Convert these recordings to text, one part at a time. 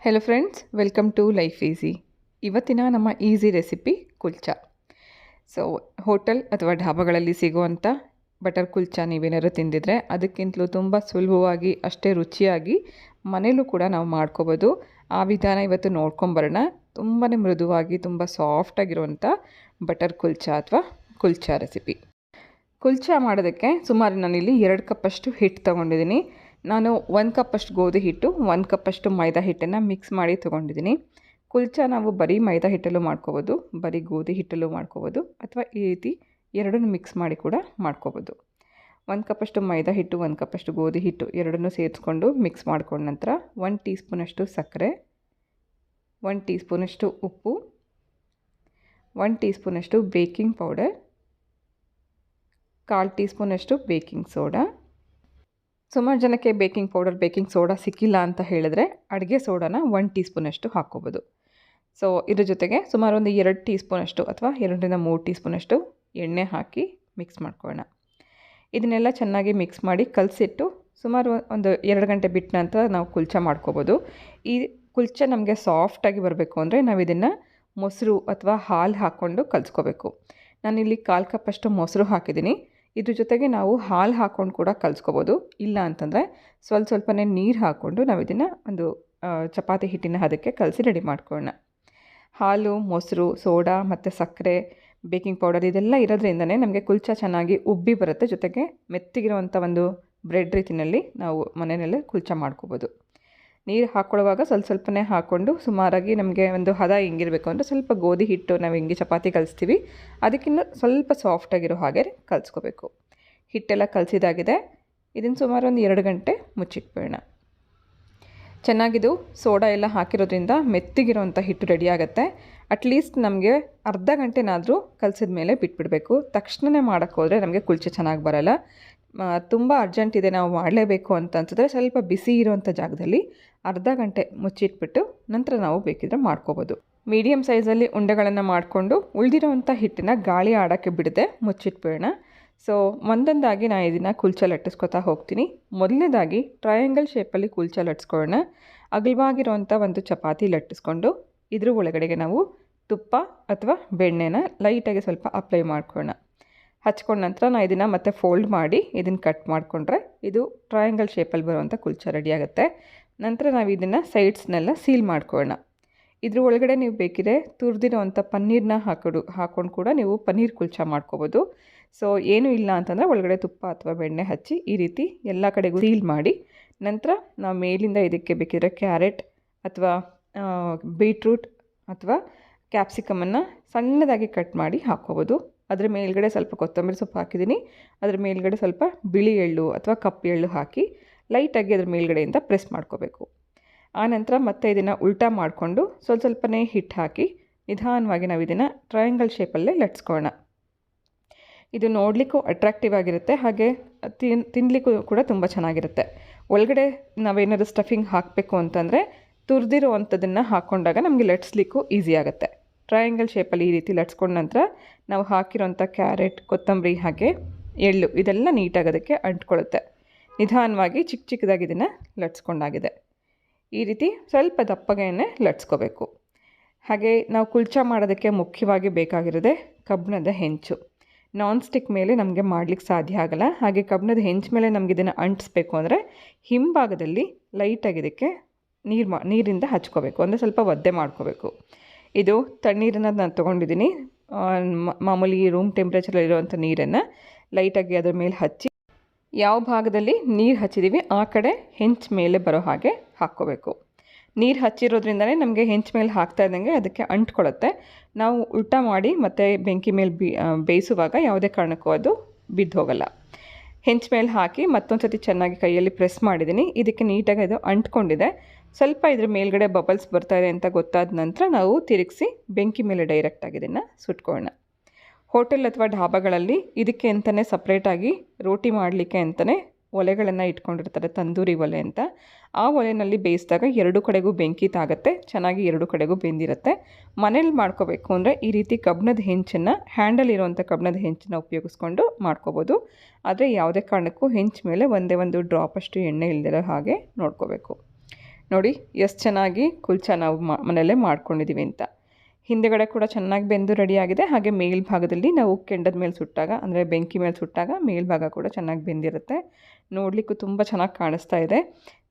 Hello friends, welcome to life easy. ಇವತ್ತಿನ ನಮ್ಮ easy recipe kulcha. So hotel ಅಥವಾ ಢಾಬಾಗಳಲ್ಲಿ ಸಿಗುವಂಥ ಬಟರ್ ಕುಲ್ಚಾ ನೀವೇನಾದ್ರು ತಿಂದಿದ್ರೆ ಅದಕ್ಕಿಂತಲೂ ತುಂಬ ಸುಲಭವಾಗಿ ಅಷ್ಟೇ ರುಚಿಯಾಗಿ ಮನೇಲೂ ಕೂಡ ನಾವು ಮಾಡ್ಕೋಬೋದು. ಆ ವಿಧಾನ ಇವತ್ತು ನೋಡ್ಕೊಂಬರೋಣ. ತುಂಬಾ ಮೃದುವಾಗಿ ತುಂಬ ಸಾಫ್ಟಾಗಿರುವಂಥ ಬಟರ್ ಕುಲ್ಚಾ ಅಥವಾ ಕುಲ್ಚಾ ರೆಸಿಪಿ. ಕುಲ್ಚಾ ಮಾಡೋದಕ್ಕೆ ಸುಮಾರು ನಾನಿಲ್ಲಿ 2 ಕಪ್ಪಷ್ಟು ಹಿಟ್ಟು ತೊಗೊಂಡಿದ್ದೀನಿ. ನಾನು 1 ಕಪ್ಪಷ್ಟು ಗೋಧಿ ಹಿಟ್ಟು, 1 ಕಪ್ಪಷ್ಟು ಮೈದಾ ಹಿಟ್ಟನ್ನು ಮಿಕ್ಸ್ ಮಾಡಿ ತೊಗೊಂಡಿದ್ದೀನಿ. ಕುಲ್ಚಾ ನಾವು ಬರೀ ಮೈದಾ ಹಿಟ್ಟಲ್ಲೂ ಮಾಡ್ಕೋಬೋದು, ಬರೀ ಗೋಧಿ ಹಿಟ್ಟಲ್ಲೂ ಮಾಡ್ಕೋಬೋದು, ಅಥವಾ ಈ ರೀತಿ ಎರಡನ್ನೂ ಮಿಕ್ಸ್ ಮಾಡಿ ಕೂಡ ಮಾಡ್ಕೋಬೋದು. 1 ಕಪ್ಪಷ್ಟು ಮೈದಾ ಹಿಟ್ಟು, 1 ಕಪ್ಪಷ್ಟು ಗೋಧಿ ಹಿಟ್ಟು ಎರಡನ್ನೂ ಸೇರಿಸ್ಕೊಂಡು ಮಿಕ್ಸ್ ಮಾಡ್ಕೊಂಡ ನಂತರ 1 ಟೀ ಸ್ಪೂನಷ್ಟು ಸಕ್ಕರೆ, 1 ಟೀ ಸ್ಪೂನಷ್ಟು ಉಪ್ಪು, 1 ಟೀ ಸ್ಪೂನಷ್ಟು ಬೇಕಿಂಗ್ ಪೌಡರ್, 1/4 ಟೀ ಸ್ಪೂನಷ್ಟು ಬೇಕಿಂಗ್ ಸೋಡಾ. ಸುಮಾರು ಜನಕ್ಕೆ ಬೇಕಿಂಗ್ ಪೌಡರ್, ಬೇಕಿಂಗ್ ಸೋಡಾ ಸಿಕ್ಕಿಲ್ಲ ಅಂತ ಹೇಳಿದ್ರೆ ಅಡುಗೆ ಸೋಡಾನ 1 ಟೀ ಸ್ಪೂನಷ್ಟು ಹಾಕ್ಕೋಬೋದು. ಸೊ ಇದ್ರ ಜೊತೆಗೆ ಸುಮಾರು ಒಂದು 2 ಟೀ ಸ್ಪೂನಷ್ಟು ಅಥವಾ 2ರಿಂದ 3 ಟೀ ಸ್ಪೂನಷ್ಟು ಎಣ್ಣೆ ಹಾಕಿ ಮಿಕ್ಸ್ ಮಾಡ್ಕೊಳ್ಳೋಣ. ಇದನ್ನೆಲ್ಲ ಚೆನ್ನಾಗಿ ಮಿಕ್ಸ್ ಮಾಡಿ ಕಲಸಿಟ್ಟು ಸುಮಾರು ಒಂದು 2 ಗಂಟೆ ಬಿಟ್ಟ ನಂತರ ನಾವು ಕುಲ್ಚಾ ಮಾಡ್ಕೋಬೋದು. ಈ ಕುಲ್ಚಾ ನಮಗೆ ಸಾಫ್ಟಾಗಿ ಬರಬೇಕು ಅಂದರೆ ನಾವು ಇದನ್ನು ಮೊಸರು ಅಥವಾ ಹಾಲು ಹಾಕ್ಕೊಂಡು ಕಲಿಸ್ಕೋಬೇಕು. ನಾನಿಲ್ಲಿ 1/4 ಕಪ್ಪಷ್ಟು ಮೊಸರು ಹಾಕಿದ್ದೀನಿ. ಇದ್ರ ಜೊತೆಗೆ ನಾವು ಹಾಲು ಹಾಕ್ಕೊಂಡು ಕೂಡ ಕಲಿಸ್ಕೋಬೋದು. ಇಲ್ಲ ಅಂತಂದರೆ ಸ್ವಲ್ಪನೇ ನೀರು ಹಾಕ್ಕೊಂಡು ನಾವು ಇದನ್ನು ಒಂದು ಚಪಾತಿ ಹಿಟ್ಟಿನ ಹದಕ್ಕೆ ಕಲಸಿ ರೆಡಿ ಮಾಡ್ಕೊಳ್ಳೋಣ. ಹಾಲು, ಮೊಸರು, ಸೋಡಾ ಮತ್ತು ಸಕ್ಕರೆ, ಬೇಕಿಂಗ್ ಪೌಡರ್ ಇದೆಲ್ಲ ಇರೋದ್ರಿಂದನೇ ನಮಗೆ ಕುಲ್ಚಾ ಚೆನ್ನಾಗಿ ಉಬ್ಬಿ ಬರುತ್ತೆ. ಜೊತೆಗೆ ಮೆತ್ತಗಿರುವಂಥ ಒಂದು ಬ್ರೆಡ್ ರೀತಿಯಲ್ಲಿ ನಾವು ಮನೆಯಲ್ಲೇ ಕುಲ್ಚಾ ಮಾಡ್ಕೋಬೋದು. ನೀರು ಹಾಕ್ಕೊಳ್ಳುವಾಗ ಸ್ವಲ್ಪನೇ ಹಾಕ್ಕೊಂಡು ಸುಮಾರಾಗಿ ನಮಗೆ ಒಂದು ಹದ ಹೆಂಗಿರಬೇಕು ಅಂದರೆ ಸ್ವಲ್ಪ ಗೋಧಿ ಹಿಟ್ಟು ನಾವು ಹೆಂಗೆ ಚಪಾತಿ ಕಲಿಸ್ತೀವಿ ಅದಕ್ಕಿಂತ ಸ್ವಲ್ಪ ಸಾಫ್ಟಾಗಿರೋ ಹಾಗೆ ಕಲಿಸ್ಕೋಬೇಕು. ಹಿಟ್ಟೆಲ್ಲ ಕಲಸಿದಾಗಿದೆ. ಇದನ್ನು ಸುಮಾರು ಒಂದು 2 ಗಂಟೆ ಮುಚ್ಚಿಟ್ಬೇಡ. ಚೆನ್ನಾಗಿದು ಸೋಡಾ ಎಲ್ಲ ಹಾಕಿರೋದ್ರಿಂದ ಮೆತ್ತಗಿರೋಂಥ ಹಿಟ್ಟು ರೆಡಿ ಆಗುತ್ತೆ. ಅಟ್ಲೀಸ್ಟ್ ನಮಗೆ ಅರ್ಧ ಗಂಟೆನಾದರೂ ಕಲಸಿದ ಮೇಲೆ ಬಿಟ್ಬಿಡಬೇಕು. ತಕ್ಷಣವೇ ಮಾಡೋಕ್ಕೋದ್ರೆ ನಮಗೆ ಕುಲ್ಚೆ ಚೆನ್ನಾಗಿ ಬರೋಲ್ಲ. ತುಂಬ ಅರ್ಜೆಂಟ್ ಇದೆ, ನಾವು ಮಾಡಲೇಬೇಕು ಅಂತ ಅನ್ಸಿದ್ರೆ ಸ್ವಲ್ಪ ಬಿಸಿ ಇರೋವಂಥ ಜಾಗದಲ್ಲಿ ಅರ್ಧ ಗಂಟೆ ಮುಚ್ಚಿಟ್ಬಿಟ್ಟು ನಂತರ ನಾವು ಬೇಕಿದ್ರೆ ಮಾಡ್ಕೋಬೋದು. ಮೀಡಿಯಮ್ ಸೈಜಲ್ಲಿ ಉಂಡೆಗಳನ್ನು ಮಾಡಿಕೊಂಡು ಉಳಿದಿರೋವಂಥ ಹಿಟ್ಟನ್ನು ಗಾಳಿ ಆಡೋಕ್ಕೆ ಬಿಡದೆ ಮುಚ್ಚಿಟ್ಬೇಡ. ಸೊ ಒಂದೊಂದಾಗಿ ನಾನು ಇದನ್ನು ಕುಲ್ಚಾ ಲಟ್ಟಿಸ್ಕೊತಾ ಹೋಗ್ತೀನಿ. ಮೊದಲನೇದಾಗಿ ಟ್ರಯಾಂಗಲ್ ಶೇಪಲ್ಲಿ ಕುಲ್ಚಾ ಲಟ್ಟಿಸ್ಕೊಳ್ಳೋಣ. ಅಗಲವಾಗಿರೋವಂಥ ಒಂದು ಚಪಾತಿ ಲಟ್ಟಿಸ್ಕೊಂಡು ಇದ್ರ ಒಳಗಡೆಗೆ ನಾವು ತುಪ್ಪ ಅಥವಾ ಬೆಣ್ಣೆನ ಲೈಟಾಗಿ ಸ್ವಲ್ಪ ಅಪ್ಲೈ ಮಾಡ್ಕೊಳ್ಳೋಣ. ಹಚ್ಕೊಂಡ ನಂತರ ನಾನು ಇದನ್ನು ಮತ್ತೆ ಫೋಲ್ಡ್ ಮಾಡಿ ಇದನ್ನು ಕಟ್ ಮಾಡಿಕೊಂಡ್ರೆ ಇದು ಟ್ರಯಾಂಗಲ್ ಶೇಪಲ್ಲಿ ಬರುವಂಥ ಕುಲ್ಚಾ ರೆಡಿ ಆಗುತ್ತೆ. ನಂತರ ನಾವು ಇದನ್ನು ಸೈಡ್ಸ್ನೆಲ್ಲ ಸೀಲ್ ಮಾಡ್ಕೊಳ್ಳೋಣ. ಇದ್ರ ಒಳಗಡೆ ನೀವು ಬೇಕಿದ್ರೆ ತುರಿದಿರೋವಂಥ ಪನ್ನೀರನ್ನ ಹಾಕ್ಕೊಂಡು ಕೂಡ ನೀವು ಪನ್ನೀರ್ ಕುಲ್ಚಾ ಮಾಡ್ಕೋಬೋದು. ಸೊ ಏನೂ ಇಲ್ಲ ಅಂತಂದರೆ ಒಳಗಡೆ ತುಪ್ಪ ಅಥವಾ ಬೆಣ್ಣೆ ಹಚ್ಚಿ ಈ ರೀತಿ ಎಲ್ಲ ಕಡೆಗೂ ಸೀಲ್ ಮಾಡಿ ನಂತರ ನಾವು ಮೇಲಿಂದ ಇದಕ್ಕೆ ಬೇಕಿದ್ರೆ ಕ್ಯಾರೆಟ್ ಅಥವಾ ಬೀಟ್ರೂಟ್ ಅಥವಾ ಕ್ಯಾಪ್ಸಿಕಮನ್ನು ಸಣ್ಣದಾಗಿ ಕಟ್ ಮಾಡಿ ಹಾಕ್ಕೋಬೋದು. ಅದರ ಮೇಲ್ಗಡೆ ಸ್ವಲ್ಪ ಕೊತ್ತಂಬರಿ ಸೊಪ್ಪು ಹಾಕಿದ್ದೀನಿ. ಅದರ ಮೇಲ್ಗಡೆ ಸ್ವಲ್ಪ ಬಿಳಿ ಎಳ್ಳು ಅಥವಾ ಕಪ್ಪು ಎಳ್ಳು ಹಾಕಿ ಲೈಟಾಗಿ ಅದರ ಮೇಲ್ಗಡೆಯಿಂದ ಪ್ರೆಸ್ ಮಾಡ್ಕೋಬೇಕು. ಆನಂತರ ಮತ್ತೆ ಇದನ್ನು ಉಲ್ಟಾ ಮಾಡಿಕೊಂಡು ಸ್ವಲ್ಪನೇ ಹಿಟ್ಟು ಹಾಕಿ ನಿಧಾನವಾಗಿ ನಾವು ಇದನ್ನು ಟ್ರಯಾಂಗಲ್ ಶೇಪಲ್ಲೇ ಲಟ್ಸ್ಕೊಳ್ಳೋಣ. ಇದು ನೋಡಲಿಕ್ಕೂ ಅಟ್ರಾಕ್ಟಿವ್ ಆಗಿರುತ್ತೆ, ಹಾಗೆ ತಿನ್ನಲಿಕ್ಕೂ ಕೂಡ ತುಂಬ ಚೆನ್ನಾಗಿರುತ್ತೆ. ಒಳಗಡೆ ನಾವೇನಾದರೂ ಸ್ಟಫಿಂಗ್ ಹಾಕಬೇಕು ಅಂತಂದರೆ ತುರಿದಿರುವಂಥದ್ದನ್ನು ಹಾಕ್ಕೊಂಡಾಗ ನಮಗೆ ಲಟ್ಸ್ಲಿಕ್ಕೂ ಈಸಿ ಆಗುತ್ತೆ. ಟ್ರಯಾಂಗಲ್ ಶೇಪಲ್ಲಿ ಈ ರೀತಿ ಲಟ್ಸ್ಕೊಂಡ ನಂತರ ನಾವು ಹಾಕಿರೋಂಥ ಕ್ಯಾರೆಟ್, ಕೊತ್ತಂಬರಿ ಹಾಗೆ ಎಳ್ಳು ಇದೆಲ್ಲ ನೀಟಾಗೋದಕ್ಕೆ ಅಂಟ್ಕೊಳ್ಳುತ್ತೆ. ನಿಧಾನವಾಗಿ ಚಿಕ್ಕದಾಗಿ ಇದನ್ನು ಲಟ್ಸ್ಕೊಂಡಾಗಿದೆ. ಈ ರೀತಿ ಸ್ವಲ್ಪ ದಪ್ಪಗೆಯೇ ಲಟ್ಸ್ಕೋಬೇಕು. ಹಾಗೆ ನಾವು ಕುಲ್ಚಾ ಮಾಡೋದಕ್ಕೆ ಮುಖ್ಯವಾಗಿ ಬೇಕಾಗಿರೋದೆ ಕಬ್ಬಿಣದ ಹೆಂಚು. ನಾನ್ ಸ್ಟಿಕ್ ಮೇಲೆ ನಮಗೆ ಮಾಡಲಿಕ್ಕೆ ಸಾಧ್ಯ ಆಗಲ್ಲ. ಹಾಗೆ ಕಬ್ಬಿಣದ ಹೆಂಚು ಮೇಲೆ ನಮಗೆ ಇದನ್ನು ಅಂಟಿಸ್ಬೇಕು ಅಂದರೆ ಹಿಂಭಾಗದಲ್ಲಿ ಲೈಟಾಗಿ ಇದಕ್ಕೆ ನೀರಿಂದ ಹಚ್ಕೋಬೇಕು, ಅಂದರೆ ಸ್ವಲ್ಪ ಒದ್ದೆ ಮಾಡ್ಕೋಬೇಕು. ಇದು ತಣ್ಣೀರನ್ನು ನಾನು ತೊಗೊಂಡಿದ್ದೀನಿ. ಮಾಮೂಲಿ ರೂಮ್ ಟೆಂಪ್ರೇಚರಲ್ಲಿರುವಂಥ ನೀರನ್ನು ಲೈಟಾಗಿ ಅದರ ಮೇಲೆ ಹಚ್ಚಿ ಯಾವ ಭಾಗದಲ್ಲಿ ನೀರು ಹಚ್ಚಿದ್ದೀವಿ ಆ ಕಡೆ ಹೆಂಚು ಮೇಲೆ ಬರೋ ಹಾಗೆ ಹಾಕ್ಕೋಬೇಕು. ನೀರು ಹಚ್ಚಿರೋದ್ರಿಂದನೇ ನಮಗೆ ಹೆಂಚು ಮೇಲೆ ಹಾಕ್ತಾ ಇದ್ದಂಗೆ ಅದಕ್ಕೆ ಅಂಟ್ಕೊಳ್ಳುತ್ತೆ. ನಾವು ಉಲ್ಟಾ ಮಾಡಿ ಮತ್ತು ಬೆಂಕಿ ಮೇಲೆ ಬೇಯಿಸುವಾಗ ಯಾವುದೇ ಕಾರಣಕ್ಕೂ ಅದು ಬಿದ್ದು ಹೋಗಲ್ಲ. ಹೆಂಚು ಮೇಲೆ ಹಾಕಿ ಮತ್ತೊಂದು ಸತಿ ಚೆನ್ನಾಗಿ ಕೈಯಲ್ಲಿ ಪ್ರೆಸ್ ಮಾಡಿದ್ದೀನಿ. ಇದಕ್ಕೆ ನೀಟಾಗಿ ಅದು ಅಂಟ್ಕೊಂಡಿದೆ. ಸ್ವಲ್ಪ ಇದ್ರ ಮೇಲ್ಗಡೆ ಬಬಲ್ಸ್ ಬರ್ತಾಯಿದೆ ಅಂತ ಗೊತ್ತಾದ ನಂತರ ನಾವು ತಿರುಗಿಸಿ ಬೆಂಕಿ ಮೇಲೆ ಡೈರೆಕ್ಟಾಗಿ ಇದನ್ನು ಸುಟ್ಕೊಳ್ಳೋಣ. ಹೋಟೆಲ್ ಅಥವಾ ಢಾಬಾಗಳಲ್ಲಿ ಇದಕ್ಕೆ ಅಂತಲೇ ಸಪ್ರೇಟಾಗಿ ರೋಟಿ ಮಾಡಲಿಕ್ಕೆ ಅಂತಲೇ ಒಲೆಗಳನ್ನು ಇಟ್ಕೊಂಡಿರ್ತಾರೆ, ತಂದೂರಿ ಒಲೆ ಅಂತ. ಆ ಒಲೆಯಲ್ಲಿ ಬೇಯಿಸಿದಾಗ 2 ಕಡೆಗೂ ಬೆಂಕಿ ತಾಗುತ್ತೆ, ಚೆನ್ನಾಗಿ 2 ಕಡೆಗೂ ಬೆಂದಿರುತ್ತೆ. ಮನೇಲಿ ಮಾಡ್ಕೋಬೇಕು ಅಂದರೆ ಈ ರೀತಿ ಕಬ್ಬಿಣದ ಹೆಂಚನ್ನು, ಹ್ಯಾಂಡಲ್ ಇರುವಂಥ ಕಬ್ಬಿಣದ ಹೆಂಚನ್ನು ಉಪಯೋಗಿಸ್ಕೊಂಡು ಮಾಡ್ಕೋಬೋದು. ಆದರೆ ಯಾವುದೇ ಕಾರಣಕ್ಕೂ ಹೆಂಚು ಮೇಲೆ ಒಂದೇ ಒಂದು ಡ್ರಾಪಷ್ಟು ಎಣ್ಣೆ ಇಲ್ದಿರೋ ಹಾಗೆ ನೋಡ್ಕೋಬೇಕು. ನೋಡಿ ಎಷ್ಟು ಚೆನ್ನಾಗಿ ಕುಲ್ಚಾ ನಾವು ಮನೆಯಲ್ಲೇ ಮಾಡ್ಕೊಂಡಿದ್ದೀವಿ ಅಂತ. ಹಿಂದೆಗಡೆ ಕೂಡ ಚೆನ್ನಾಗಿ ಬೆಂದು ರೆಡಿಯಾಗಿದೆ. ಹಾಗೆ ಮೇಲ್ಭಾಗದಲ್ಲಿ ನಾವು ಕೆಂಡದ ಮೇಲೆ ಸುಟ್ಟಾಗ, ಅಂದರೆ ಬೆಂಕಿ ಮೇಲೆ ಸುಟ್ಟಾಗ ಮೇಲ್ಭಾಗ ಕೂಡ ಚೆನ್ನಾಗಿ ಬೆಂದಿರುತ್ತೆ. ನೋಡಲಿಕ್ಕೂ ತುಂಬ ಚೆನ್ನಾಗಿ ಕಾಣಿಸ್ತಾ ಇದೆ.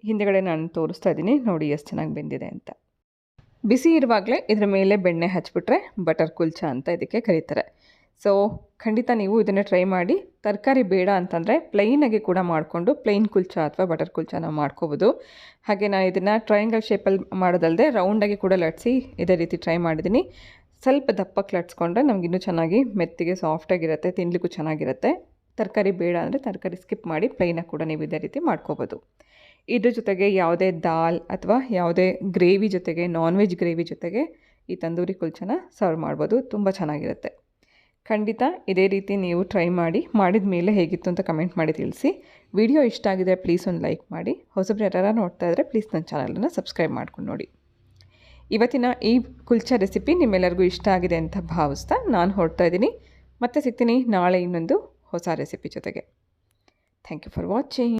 ಹಿಂದೆಗಡೆ ನಾನು ತೋರಿಸ್ತಾ ಇದ್ದೀನಿ, ನೋಡಿ ಎಷ್ಟು ಚೆನ್ನಾಗಿ ಬೆಂದಿದೆ ಅಂತ. ಬಿಸಿ ಇರುವಾಗಲೇ ಇದರ ಮೇಲೆ ಬೆಣ್ಣೆ ಹಚ್ಬಿಟ್ರೆ ಬಟರ್ ಕುಲ್ಚಾ ಅಂತ ಇದಕ್ಕೆ ಕರೀತಾರೆ. ಸೊ ಖಂಡಿತ ನೀವು ಇದನ್ನು ಟ್ರೈ ಮಾಡಿ. ತರಕಾರಿ ಬೇಡ ಅಂತಂದರೆ ಪ್ಲೈನಾಗಿ ಕೂಡ ಮಾಡಿಕೊಂಡು ಪ್ಲೈನ್ ಕುಲ್ಚಾ ಅಥವಾ ಬಟರ್ ಕುಲ್ಚಾ ನಾವು ಮಾಡ್ಕೋಬೋದು. ಹಾಗೆ ನಾನು ಇದನ್ನು ಟ್ರಯಾಂಗಲ್ ಶೇಪಲ್ಲಿ ಮಾಡೋದಲ್ಲದೆ ರೌಂಡಾಗಿ ಕೂಡ ಲಟ್ಸಿ ಇದೇ ರೀತಿ ಟ್ರೈ ಮಾಡಿದ್ದೀನಿ. ಸ್ವಲ್ಪ ದಪ್ಪಕ್ಕೆ ಲಟ್ಸ್ಕೊಂಡ್ರೆ ನಮಗಿನ್ನೂ ಚೆನ್ನಾಗಿ ಮೆತ್ತಿಗೆ ಸಾಫ್ಟಾಗಿರುತ್ತೆ, ತಿನ್ನಲಿಕ್ಕೂ ಚೆನ್ನಾಗಿರುತ್ತೆ. ತರಕಾರಿ ಬೇಡ ಅಂದರೆ ತರಕಾರಿ ಸ್ಕಿಪ್ ಮಾಡಿ ಪ್ಲೈನಾಗಿ ಕೂಡ ನೀವು ಇದೇ ರೀತಿ ಮಾಡ್ಕೋಬೋದು. ಇದ್ರ ಜೊತೆಗೆ ಯಾವುದೇ ದಾಲ್ ಅಥವಾ ಯಾವುದೇ ಗ್ರೇವಿ ಜೊತೆಗೆ, ನಾನ್ ವೆಜ್ ಗ್ರೇವಿ ಜೊತೆಗೆ ಈ ತಂದೂರಿ ಕುಲ್ಚನ ಸರ್ವ್ ಮಾಡ್ಬೋದು. ತುಂಬ ಚೆನ್ನಾಗಿರುತ್ತೆ. ಖಂಡಿತ ಇದೇ ರೀತಿ ನೀವು ಟ್ರೈ ಮಾಡಿ, ಮಾಡಿದ ಮೇಲೆ ಹೇಗಿತ್ತು ಅಂತ ಕಮೆಂಟ್ ಮಾಡಿ ತಿಳಿಸಿ. ವಿಡಿಯೋ ಇಷ್ಟ ಆಗಿದ್ರೆ ಪ್ಲೀಸ್ ಒಂದು ಲೈಕ್ ಮಾಡಿ. ಹೊಸಬ್ರು ಯಾರು ನೋಡ್ತಾ ಇದ್ದರೆ ಪ್ಲೀಸ್ ನನ್ನ ಚಾನಲನ್ನು ಸಬ್ಸ್ಕ್ರೈಬ್ ಮಾಡ್ಕೊಂಡು ನೋಡಿ. ಇವತ್ತಿನ ಈ ಕುಲ್ಚಾ ರೆಸಿಪಿ ನಿಮ್ಮೆಲ್ಲರಿಗೂ ಇಷ್ಟ ಆಗಿದೆ ಅಂತ ಭಾವಿಸ್ತಾ ನಾನು ಹೊರಡ್ತಾ ಇದ್ದೀನಿ. ಮತ್ತೆ ಸಿಗ್ತೀನಿ ನಾಳೆ ಇನ್ನೊಂದು ಹೊಸ ರೆಸಿಪಿ ಜೊತೆಗೆ. Thank you for watching.